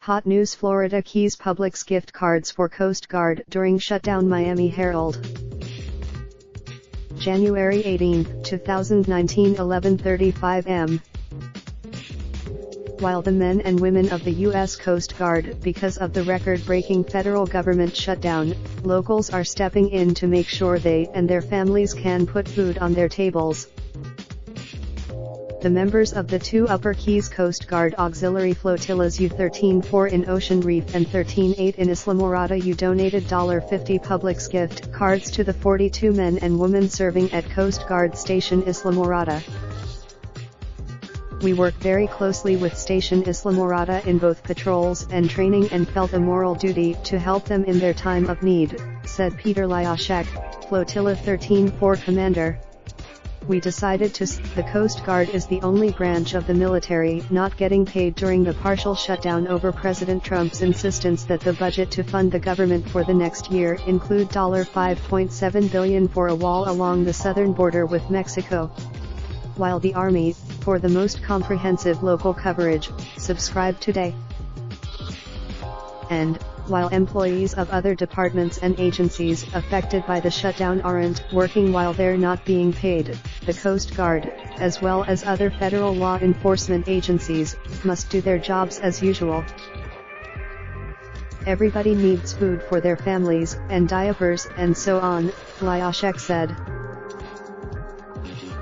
Hot news: Florida Keys Publix gift cards for Coast Guard during shutdown. Miami Herald. January 18, 2019, 11:35 m. While the men and women of the U.S. Coast Guard, because of the record-breaking federal government shutdown, locals are stepping in to make sure they and their families can put food on their tables. The members of the two Upper Keys Coast Guard Auxiliary Flotillas U-13-4 in Ocean Reef and 13-8 in Islamorada U donated $50 Publix gift cards to the 42 men and women serving at Coast Guard Station Islamorada. "We work very closely with Station Islamorada in both patrols and training and felt a moral duty to help them in their time of need," said Peter Lyashek, Flotilla 13-4 commander. "We decided to the Coast Guard is the only branch of the military not getting paid during the partial shutdown over President Trump's insistence that the budget to fund the government for the next year include $5.7 billion for a wall along the southern border with Mexico." While the Army, for the most comprehensive local coverage, subscribe today. And, while employees of other departments and agencies affected by the shutdown aren't working while they're not being paid, the Coast Guard, as well as other federal law enforcement agencies, must do their jobs as usual. "Everybody needs food for their families, and diapers, and so on," Lyashek said.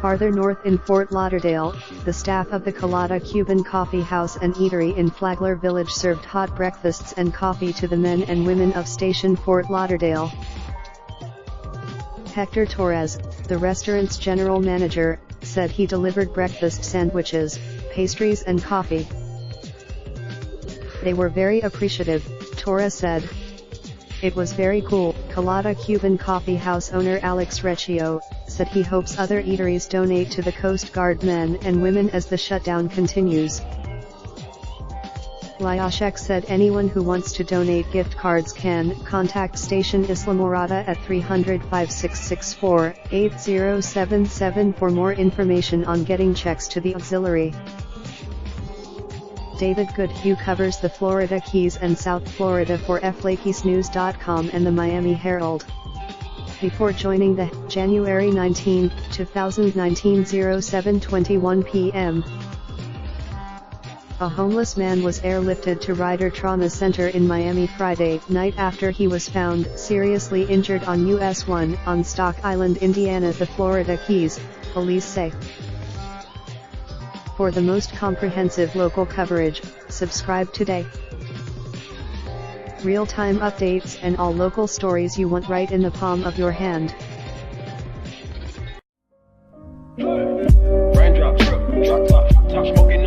Farther north in Fort Lauderdale, the staff of the Colada Cuban Coffee House and Eatery in Flagler Village served hot breakfasts and coffee to the men and women of Station Fort Lauderdale. Hector Torres, the restaurant's general manager, said he delivered breakfast sandwiches, pastries and coffee. "They were very appreciative," Torres said. "It was very cool." Colada Cuban Coffee House owner Alex Recchio said he hopes other eateries donate to the Coast Guard men and women as the shutdown continues. Lyashek said anyone who wants to donate gift cards can contact Station Islamorada at 300-5664-8077 for more information on getting checks to the auxiliary. David Goodhue covers the Florida Keys and South Florida for FLakeysNews.com and the Miami Herald. Before joining the January 19, 2019 07:21 p.m. A homeless man was airlifted to Ryder Trauma Center in Miami Friday night after he was found seriously injured on US 1 on Stock Island, Indiana, the Florida Keys, police say. For the most comprehensive local coverage, subscribe today. Real-time updates and all local stories you want right in the palm of your hand. Raindrop, drip, drop top, top smoking.